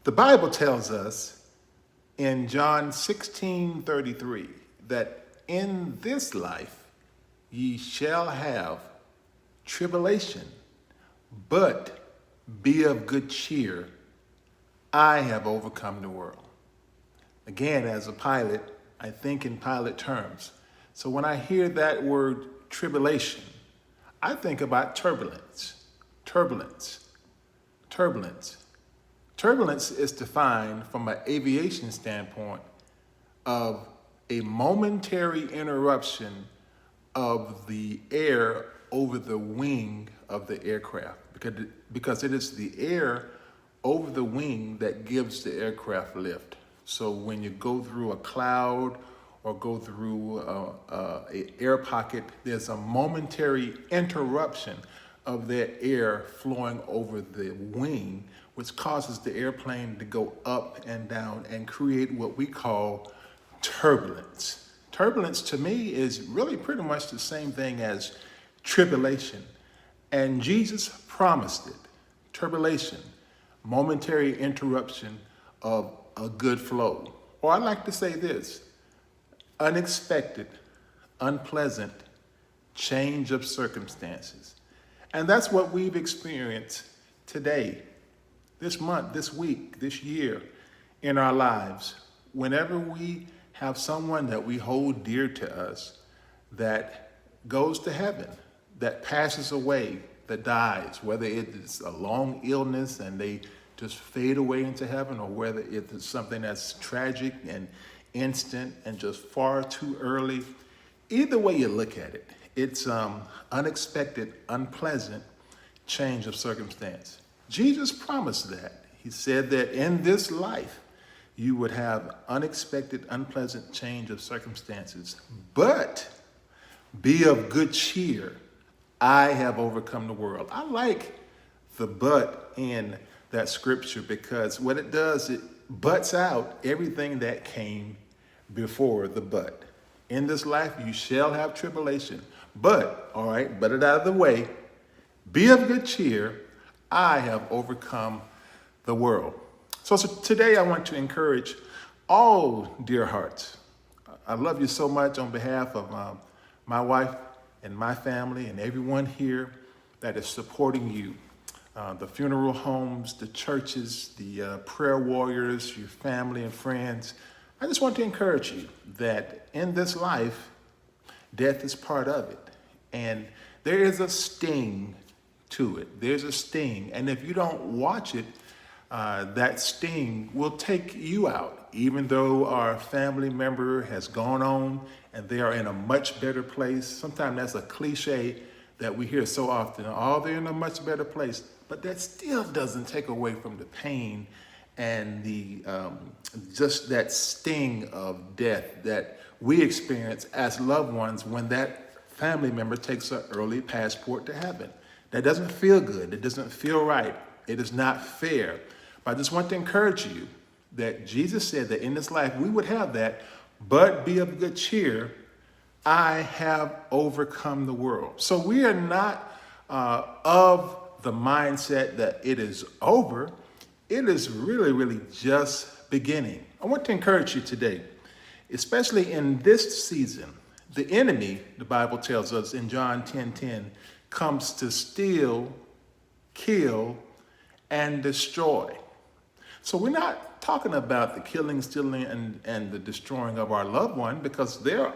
The Bible tells us in John 16:33 that in this life ye shall have tribulation, but be of good cheer. I have overcome the world. Again, as a pilot, I think in pilot terms. So when I hear that word tribulation, I think about turbulence. Turbulence. Turbulence is defined from an aviation standpoint of a momentary interruption of the air over the wing of the aircraft, because it is the air over the wing that gives the aircraft lift. So when you go through a cloud or go through an air pocket, there's a momentary interruption of that air flowing over the wing, which causes the airplane to go up and down and create what we call turbulence. Turbulence to me is really pretty much the same thing as tribulation. And Jesus promised it. Turbulation, momentary interruption of a good flow. Or I like to say this, unexpected, unpleasant change of circumstances. And that's what we've experienced today, this month, this week, this year in our lives. Whenever we have someone that we hold dear to us that goes to heaven, that passes away, that dies, whether it is a long illness and they just fade away into heaven, or whether it is something that's tragic and instant and just far too early. Either way you look at it, it's unexpected, unpleasant change of circumstance. Jesus promised that. He said that in this life, you would have unexpected, unpleasant change of circumstances, but be of good cheer. I have overcome the world. I like the but in that scripture, because what it does, it butts out everything that came before the but. In this life, you shall have tribulation, but, all right, but it out of the way, be of good cheer. I have overcome the world. So today I want to encourage all dear hearts. I love you so much on behalf of my wife and my family and everyone here that is supporting you. The funeral homes, the churches, the prayer warriors, your family and friends. I just want to encourage you that in this life, death is part of it. And there is a sting to it. There's a sting. And if you don't watch it, that sting will take you out, even though our family member has gone on and they are in a much better place. Sometimes that's a cliche that we hear so often. Oh, they're in a much better place. But that still doesn't take away from the pain and the just that sting of death that we experience as loved ones when that family member takes an early passport to heaven. That doesn't feel good. It doesn't feel right. It is not fair. But I just want to encourage you that Jesus said that in this life we would have that, but be of good cheer. I have overcome the world. So we are not of the mindset that it is over. It is really, really just beginning. I want to encourage you today, especially in this season. The enemy, the Bible tells us in John 10:10, comes to steal, kill, and destroy. So we're not talking about the killing, stealing, and the destroying of our loved one, because they're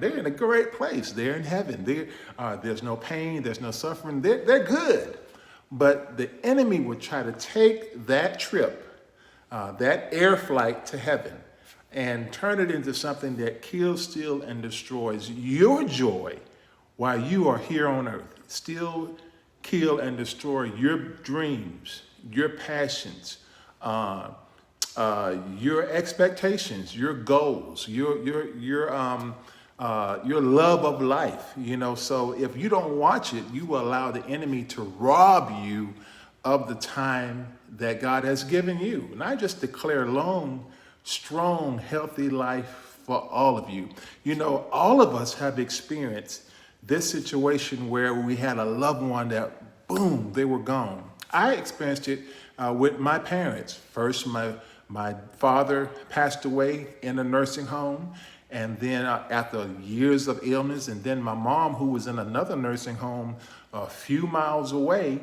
in a great place. They're in heaven. There's no pain. There's no suffering. They're good. But the enemy would try to take that trip, that air flight to heaven, and turn it into something that kills, steals, and destroys your joy while you are here on earth. Steal, kill, and destroy your dreams, your passions, your expectations, your goals, your love of life. So if you don't watch it, you will allow the enemy to rob you of the time that God has given you. And I just declare long, strong, healthy life for all of you. All of us have experienced this situation where we had a loved one that, boom, they were gone. I experienced it with my parents. First, my father passed away in a nursing home, and then after years of illness, and then my mom, who was in another nursing home a few miles away,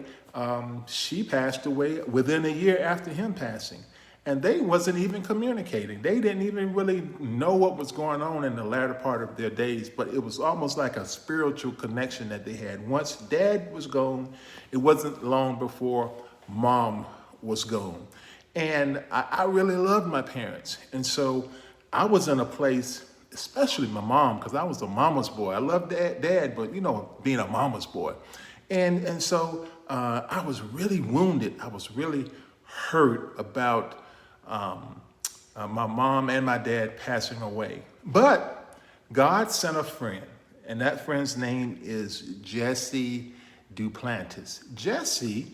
she passed away within a year after him passing. And they wasn't even communicating. They didn't even really know what was going on in the latter part of their days, but it was almost like a spiritual connection that they had. Once dad was gone, it wasn't long before mom was gone. And I really loved my parents. And so I was in a place, especially my mom, because I was a mama's boy. I loved dad, but being a mama's boy. And so I was really wounded. I was really hurt about my mom and my dad passing away. But God sent a friend, and that friend's name is Jesse Duplantis. Jesse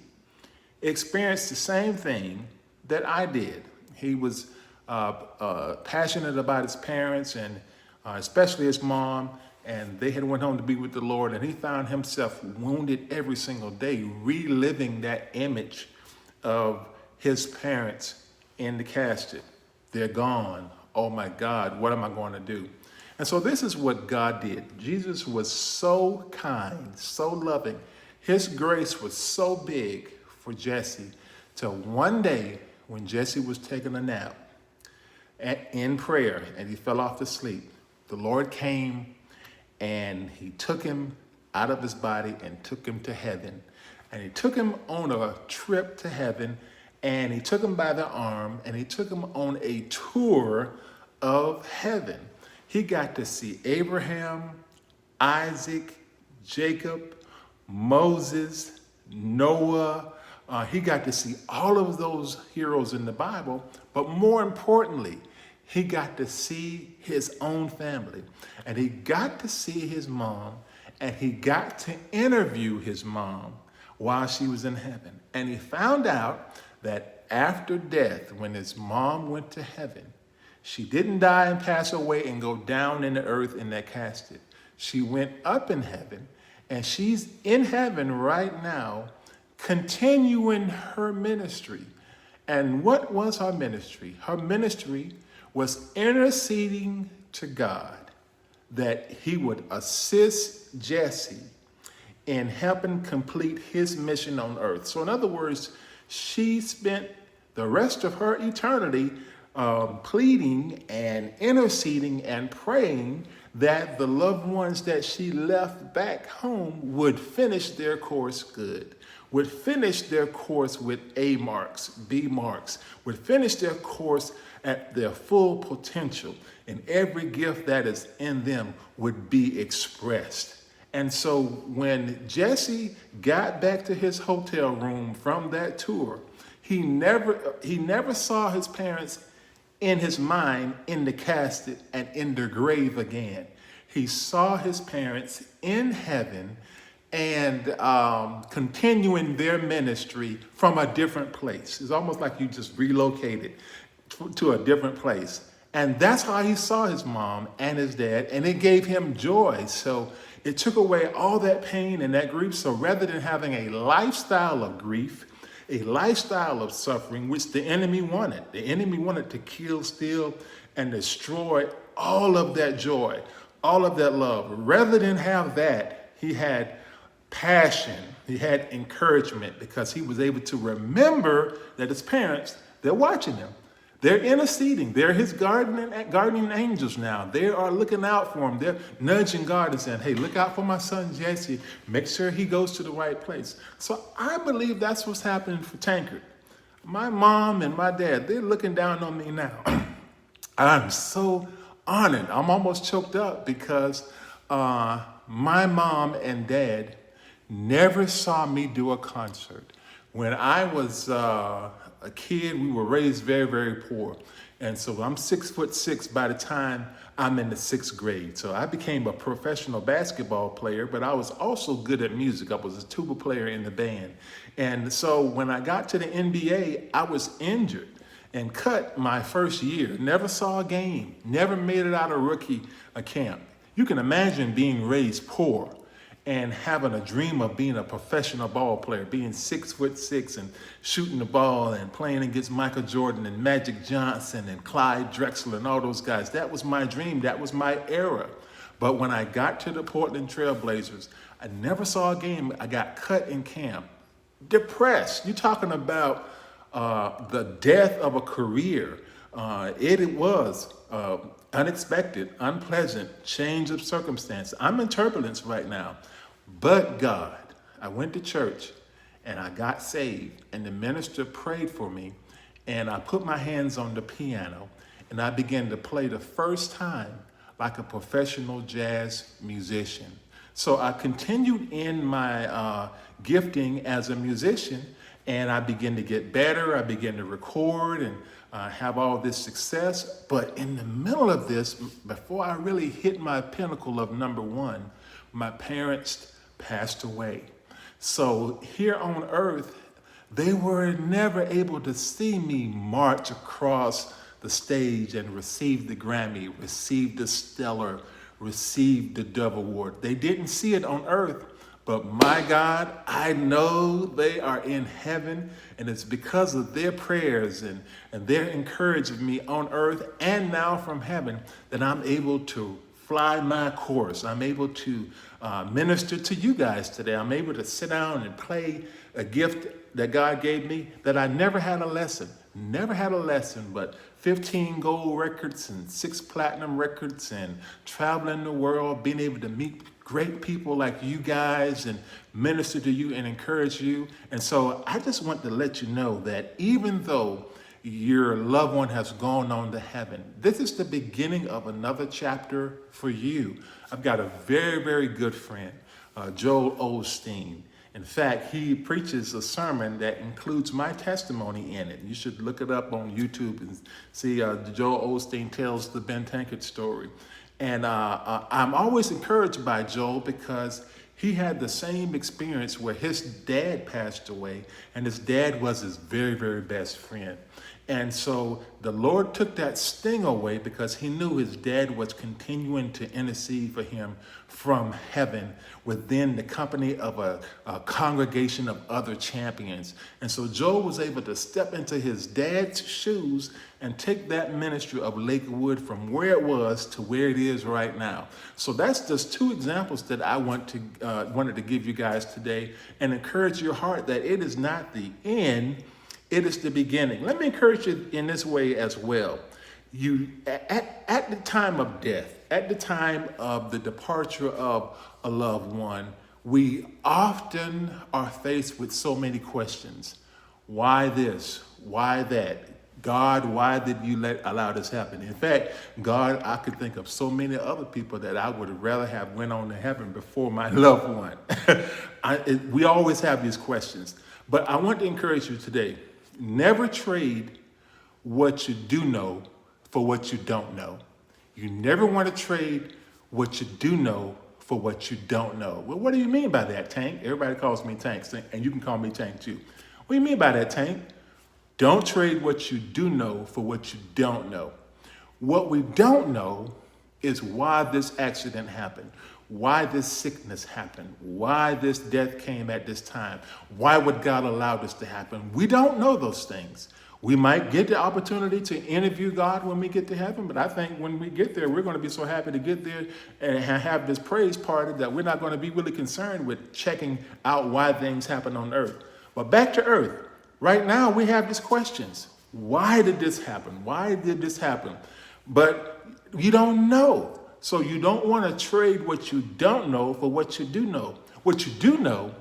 experienced the same thing that I did. He was passionate about his parents, and especially his mom, and they had went home to be with the Lord, and he found himself wounded every single day, reliving that image of his parents in the casket. They're gone. Oh my God, what am I going to do? And so this is what God did. Jesus was so kind, so loving. His grace was so big for Jesse till one day when Jesse was taking a nap in prayer and he fell off to sleep, the Lord came and he took him out of his body and took him to heaven. And he took him on a trip to heaven, and he took him by the arm and he took him on a tour of heaven. He got to see Abraham, Isaac, Jacob, Moses, Noah. He got to see all of those heroes in the Bible, but more importantly, he got to see his own family, and he got to see his mom, and he got to interview his mom while she was in heaven. And he found out that after death, when his mom went to heaven, she didn't die and pass away and go down in the earth in that casket. She went up in heaven, and she's in heaven right now, continuing her ministry. And what was her ministry? Her ministry was interceding to God that he would assist Jesse in helping complete his mission on earth. So in other words, she spent the rest of her eternity pleading and interceding and praying that the loved ones that she left back home would finish their course good, would finish their course with A marks, B marks, would finish their course at their full potential, and every gift that is in them would be expressed. And so when Jesse got back to his hotel room from that tour, he never saw his parents in his mind in the casket and in their grave again. He saw his parents in heaven and continuing their ministry from a different place. It's almost like you just relocated to a different place. And that's how he saw his mom and his dad, and it gave him joy. So it took away all that pain and that grief. So rather than having a lifestyle of grief, a lifestyle of suffering, which the enemy wanted to kill, steal, and destroy all of that joy, all of that love. Rather than have that, he had passion, he had encouragement, because he was able to remember that his parents, they're watching him. They're interceding. They're his guardian angels now. They are looking out for him. They're nudging God and saying, hey, look out for my son Jesse. Make sure he goes to the right place. So I believe that's what's happening for Tankard. My mom and my dad, they're looking down on me now. I'm so honored. I'm almost choked up because my mom and dad never saw me do a concert. When I was a kid, we were raised very, very poor. And so I'm 6'6" by the time I'm in the 6th grade. So I became a professional basketball player, but I was also good at music. I was a tuba player in the band. And so when I got to the NBA, I was injured and cut my first year. Never saw a game, never made it out of rookie camp. You can imagine being raised poor and having a dream of being a professional ball player, being 6'6" and shooting the ball and playing against Michael Jordan and Magic Johnson and Clyde Drexler and all those guys. That was my dream. That was my era. But when I got to the Portland Trail Blazers, I never saw a game. I got cut in camp. Depressed. You're talking about the death of a career. It was unexpected, unpleasant, change of circumstance. I'm in turbulence right now. But God, I went to church and I got saved, and the minister prayed for me, and I put my hands on the piano and I began to play the first time like a professional jazz musician. So I continued in my gifting as a musician, and I began to get better. I began to record and have all this success. But in the middle of this, before I really hit my pinnacle of number one, my parents passed away. So here on earth, they were never able to see me march across the stage and receive the Grammy, receive the Stellar, receive the Dove Award. They didn't see it on earth, but my God, I know they are in heaven, and it's because of their prayers and their encouragement of me on earth and now from heaven that I'm able to fly my course. I'm able to minister to you guys today. I'm able to sit down and play a gift that God gave me that I never had a lesson, but 15 gold records and 6 platinum records and traveling the world, being able to meet great people like you guys and minister to you and encourage you. And so I just want to let you know that even though your loved one has gone on to heaven, this is the beginning of another chapter for you. I've got a very, very good friend, Joel Osteen. In fact, he preaches a sermon that includes my testimony in it. You should look it up on YouTube and see Joel Osteen tells the Ben Tankard story. And I'm always encouraged by Joel because he had the same experience where his dad passed away, and his dad was his very, very best friend. And so the Lord took that sting away because he knew his dad was continuing to intercede for him from heaven within the company of a congregation of other champions. And so Joel was able to step into his dad's shoes and take that ministry of Lakewood from where it was to where it is right now. So that's just 2 examples that I wanted to give you guys today and encourage your heart that it is not the end, it is the beginning. Let me encourage you in this way as well. You, at the time of death, at the time of the departure of a loved one, we often are faced with so many questions. Why this? Why that? God, why did you allow this happen? In fact, God, I could think of so many other people that I would rather have went on to heaven before my loved one. We always have these questions. But I want to encourage you today, never trade what you do know for what you don't know. You never want to trade what you do know for what you don't know. Well, what do you mean by that, Tank? Everybody calls me Tank, and you can call me Tank too. What do you mean by that, Tank? Don't trade what you do know for what you don't know. What we don't know is why this accident happened, why this sickness happened, why this death came at this time, why would God allow this to happen? We don't know those things. We might get the opportunity to interview God when we get to heaven, but I think when we get there, we're going to be so happy to get there and have this praise party that we're not going to be really concerned with checking out why things happen on earth. But back to earth. Right now, we have these questions. Why did this happen? Why did this happen? But you don't know. So you don't want to trade what you don't know for what you do know. What you do know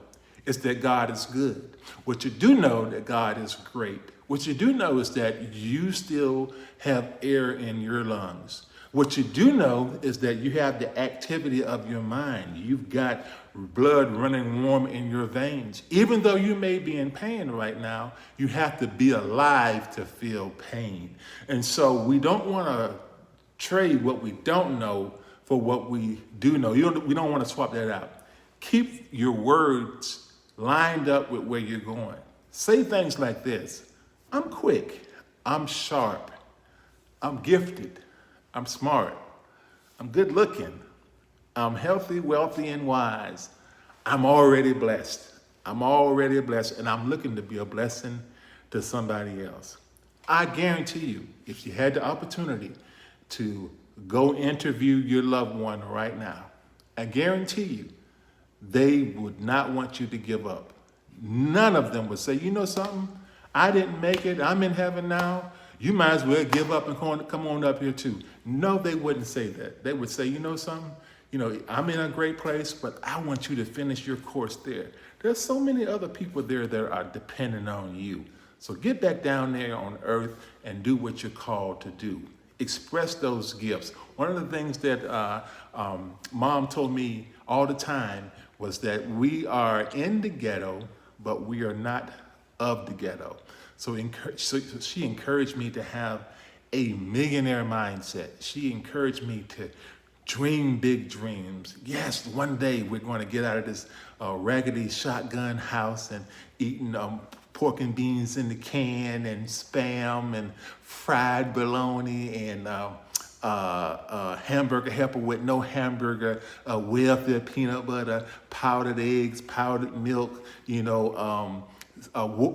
is that God is good. What you do know that God is great. What you do know is that you still have air in your lungs. What you do know is that you have the activity of your mind. You've got blood running warm in your veins. Even though you may be in pain right now, you have to be alive to feel pain. And so we don't want to trade what we don't know for what we do know. We don't want to swap that out. Keep your words lined up with where you're going. Say things like this. I'm quick. I'm sharp. I'm gifted. I'm smart. I'm good looking. I'm healthy, wealthy, and wise. I'm already blessed. I'm already blessed, and I'm looking to be a blessing to somebody else. I guarantee you, if you had the opportunity to go interview your loved one right now, I guarantee you, they would not want you to give up. None of them would say, you know something? I didn't make it. I'm in heaven now. You might as well give up and come on up here too. No, they wouldn't say that. They would say, you know something? You know, I'm in a great place, but I want you to finish your course there. There's so many other people there that are dependent on you. So get back down there on earth and do what you're called to do. Express those gifts. One of the things that Mom told me all the time was that we are in the ghetto, but we are not of the ghetto. So she encouraged me to have a millionaire mindset. She encouraged me to dream big dreams. Yes, one day we're going to get out of this raggedy shotgun house and eating pork and beans in the can and Spam and fried bologna and hamburger helper with no hamburger, welfare peanut butter, powdered eggs, powdered milk,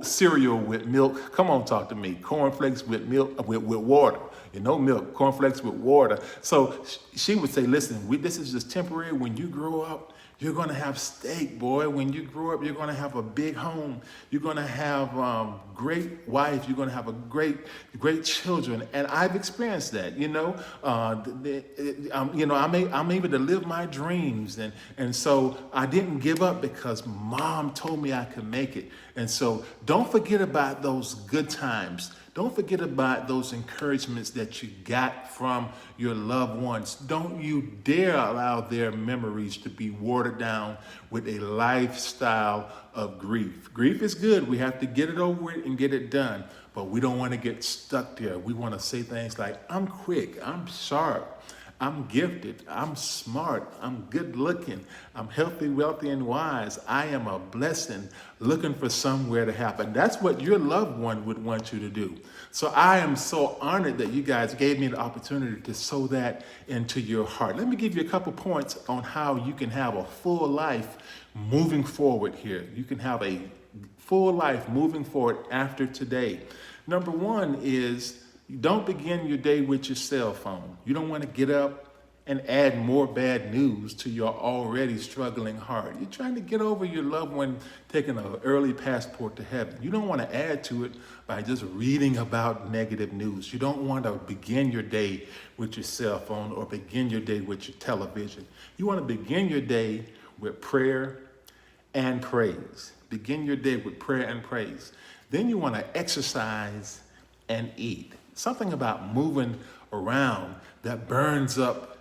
cereal with milk. Come on, talk to me. Cornflakes with milk, with water. No milk, cornflakes with water. So she would say, listen, this is just temporary. When you grow up, you're going to have steak, boy. When you grow up, you're going to have a big home. You're going to have great wife. You're going to have a great children. And I've experienced that, I'm able to live my dreams. And so I didn't give up because Mom told me I could make it. And so don't forget about those good times. Don't forget about those encouragements that you got from your loved ones. Don't you dare allow their memories to be watered down with a lifestyle of grief. Grief is good. We have to get it over with and get it done. But we don't want to get stuck there. We want to say things like, I'm quick, I'm sharp, I'm gifted, I'm smart, I'm good looking, I'm healthy, wealthy, and wise. I am a blessing looking for somewhere to happen. That's what your loved one would want you to do. So I am so honored that you guys gave me the opportunity to sow that into your heart. Let me give you a couple points on how you can have a full life moving forward here. You can have a full life moving forward after today. Number one is, don't begin your day with your cell phone. You don't want to get up and add more bad news to your already struggling heart. You're trying to get over your loved one taking an early passport to heaven. You don't want to add to it by just reading about negative news. You don't want to begin your day with your cell phone or begin your day with your television. You want to begin your day with prayer and praise. Begin your day with prayer and praise. Then you want to exercise and eat. Something about moving around that burns up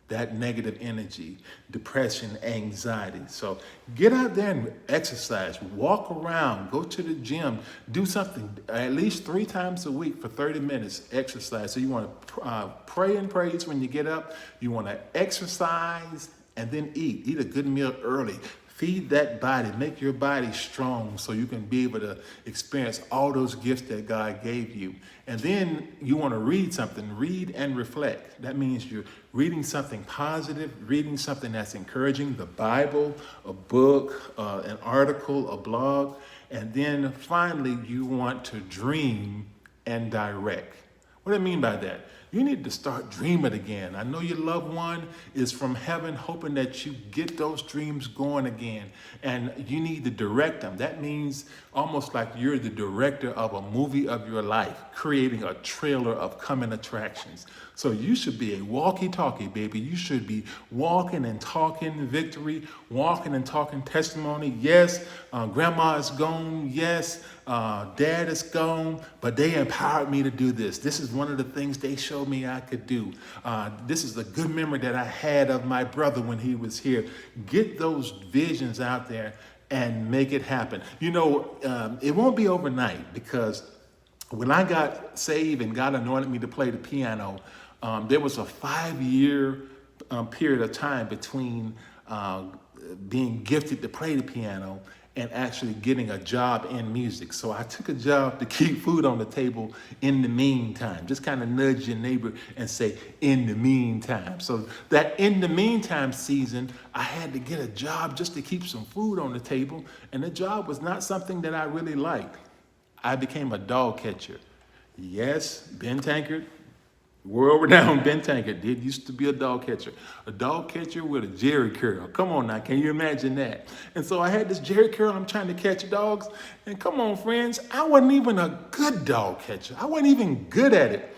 that negative energy, depression, anxiety. So get out there and exercise, walk around, go to the gym, do something at least 3 times a week for 30 minutes, exercise. So you want to pray and praise when you get up. You want to exercise and then eat a good meal early. Feed that body, make your body strong so you can be able to experience all those gifts that God gave you. And then you want to read something, read and reflect. That means you're reading something positive, reading something that's encouraging, the Bible, a book, an article, a blog. And then finally, you want to dream and direct. What do I mean by that? You need to start dreaming again. I know your loved one is from heaven hoping that you get those dreams going again. And you need to direct them. That means almost like you're the director of a movie of your life, creating a trailer of coming attractions. So you should be a walkie-talkie, baby. You should be walking and talking victory, walking and talking testimony. Yes, grandma is gone. Yes, dad is gone, but they empowered me to do this. This is one of the things they showed me I could do. This is a good memory that I had of my brother when he was here. Get those visions out there and make it happen. It won't be overnight, because when I got saved and God anointed me to play the piano, there was a 5-year period of time between being gifted to play the piano and actually getting a job in music. So I took a job to keep food on the table in the meantime. Just kind of nudge your neighbor and say, in the meantime. So that in the meantime season, I had to get a job just to keep some food on the table. And the job was not something that I really liked. I became a dog catcher. Yes, Ben Tankard, world-renowned Ben Tankard used to be a dog catcher with a jerry curl. Come on now, can you imagine that? And so I had this jerry curl, I'm trying to catch dogs, and come on friends, I wasn't even a good dog catcher. I wasn't even good at it.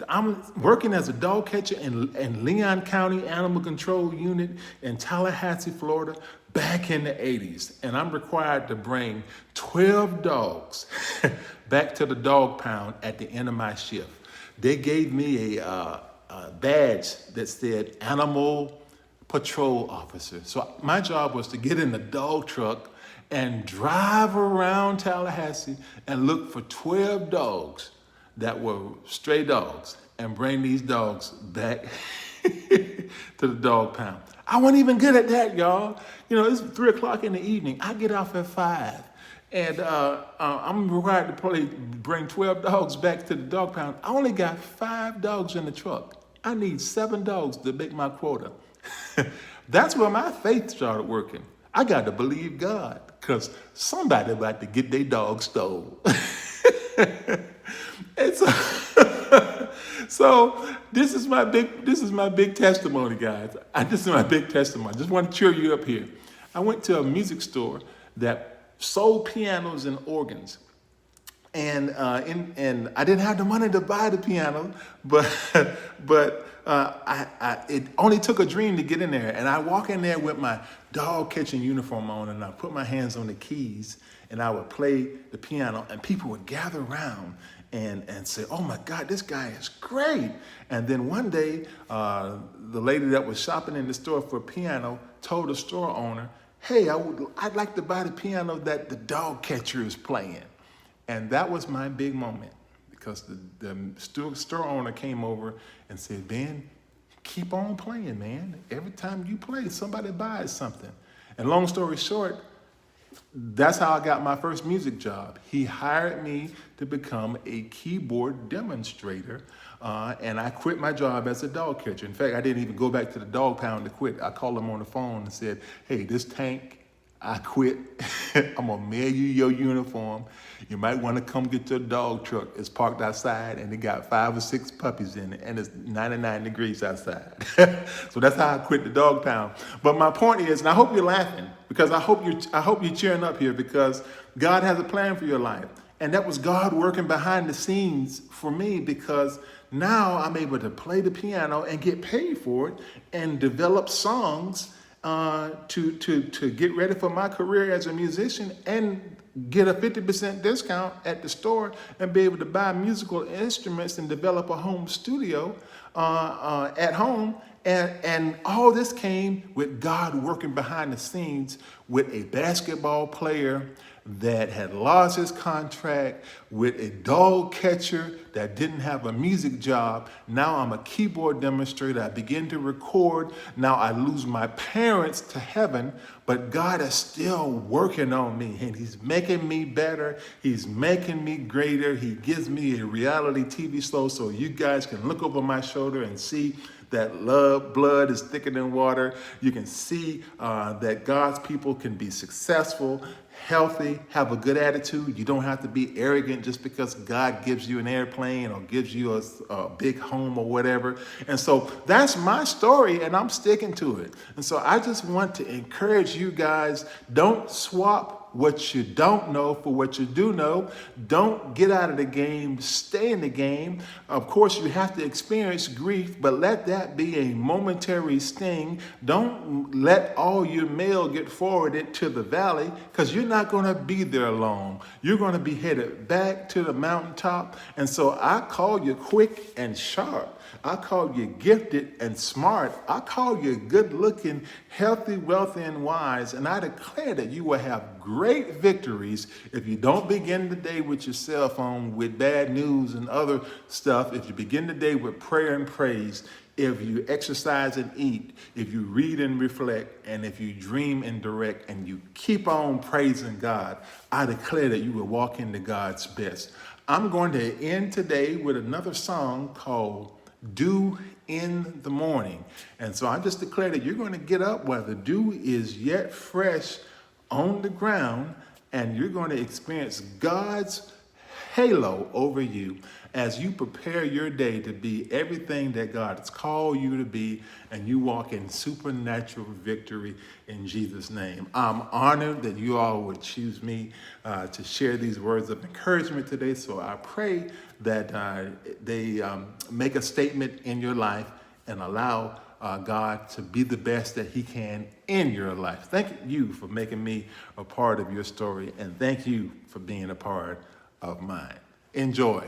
I'm working as a dog catcher in Leon County Animal Control Unit in Tallahassee, Florida, back in the 80s. And I'm required to bring 12 dogs back to the dog pound at the end of my shift. They gave me a badge that said Animal Patrol Officer. So my job was to get in the dog truck and drive around Tallahassee and look for 12 dogs that were stray dogs and bring these dogs back to the dog pound. I wasn't even good at that, y'all. You know, it's 3 o'clock in the evening. I get off at 5. And I'm required to bring 12 dogs back to the dog pound. I only got 5 dogs in the truck. I need 7 dogs to make my quota. That's where my faith started working. I got to believe God, because somebody about to get their dog stole. And so this is my big testimony, guys. This is my big testimony. I just want to cheer you up here. I went to a music store that sold pianos and organs, and I didn't have the money to buy the piano, but it only took a dream to get in there. And I walk in there with my dog catching uniform on, and I put my hands on the keys, and I would play the piano, and people would gather around and say, "Oh my God, this guy is great!" And then one day, the lady that was shopping in the store for a piano told the store owner, "Hey, I'd like to buy the piano that the dog catcher is playing." And that was my big moment, because the store owner came over and said, "Ben, keep on playing, man. Every time you play, somebody buys something." And long story short, that's how I got my first music job. He hired me to become a keyboard demonstrator, and I quit my job as a dog catcher. In fact, I didn't even go back to the dog pound to quit. I called him on the phone and said, "Hey, this Tank, I quit. I'm gonna mail you your uniform. You might want to come get your dog truck. It's parked outside, and it got 5 or 6 puppies in it, and it's 99 degrees outside." So that's how I quit the dog pound. But my point is, and I hope you're laughing, because I hope you're cheering up here, because God has a plan for your life. And that was God working behind the scenes for me, because now I'm able to play the piano and get paid for it and develop songs to get ready for my career as a musician, and get a 50% discount at the store and be able to buy musical instruments and develop a home studio at home. And all this came with God working behind the scenes, with a basketball player that had lost his contract, with a dog catcher that didn't have a music job. Now I'm a keyboard demonstrator. I begin to record. Now I lose my parents to heaven, but God is still working on me, and he's making me better. He's making me greater. He gives me a reality TV show so you guys can look over my shoulder and see that blood is thicker than water. You can see that God's people can be successful, healthy, have a good attitude. You don't have to be arrogant just because God gives you an airplane or gives you a big home or whatever. And so that's my story, and I'm sticking to it. And so I just want to encourage you guys, don't swap what you don't know for what you do know. Don't get out of the game, stay in the game. Of course, you have to experience grief, but let that be a momentary sting. Don't let all your mail get forwarded to the valley, because you're not going to be there long. You're going to be headed back to the mountaintop. And so I call you quick and sharp. I call you gifted and smart. I call you good looking, healthy, wealthy, and wise. And I declare that you will have great victories if you don't begin the day with your cell phone with bad news and other stuff. If you begin the day with prayer and praise, if you exercise and eat, if you read and reflect, and if you dream and direct, and you keep on praising God, I declare that you will walk into God's best. I'm going to end today with another song called Dew in the Morning. And so I just declare that you're going to get up while the dew is yet fresh on the ground, and you're going to experience God's halo over you as you prepare your day to be everything that God has called you to be, and you walk in supernatural victory in Jesus' name. I'm honored that you all would choose me to share these words of encouragement today. So I pray that they make a statement in your life and allow God to be the best that he can in your life. Thank you for making me a part of your story, and thank you for being a part of mine. Enjoy.